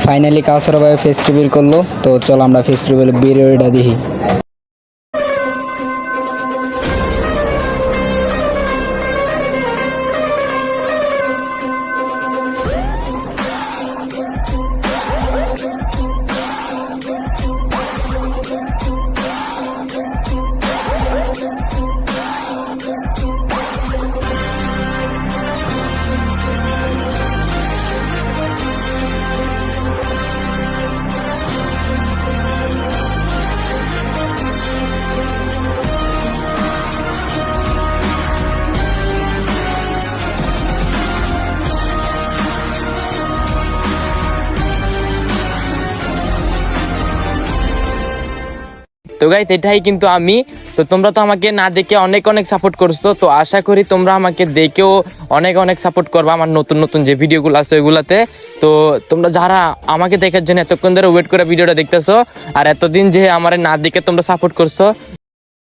Finally কাউসার ভাই face reveal করলো, তো চলো আমরা ফেস রিভিল ভিডিওটা দেখি। তো গাইস এটাই কিন্তু আমি। তো তোমরা তো আমাকে না দেখে অনেক অনেক সাপোর্ট করছো, তো আশা করি তোমরা আমাকে দেখেও অনেক অনেক সাপোর্ট করবে আমার নতুন নতুন যে ভিডিওগুলো আছে ওইগুলাতে। তো তোমরা যারা আমাকে দেখার জন্য এতক্ষণ ধরে ওয়েট করে ভিডিওটা দেখতেছো আর এতদিন যে আমার না দেখে তোমরা সাপোর্ট করছো,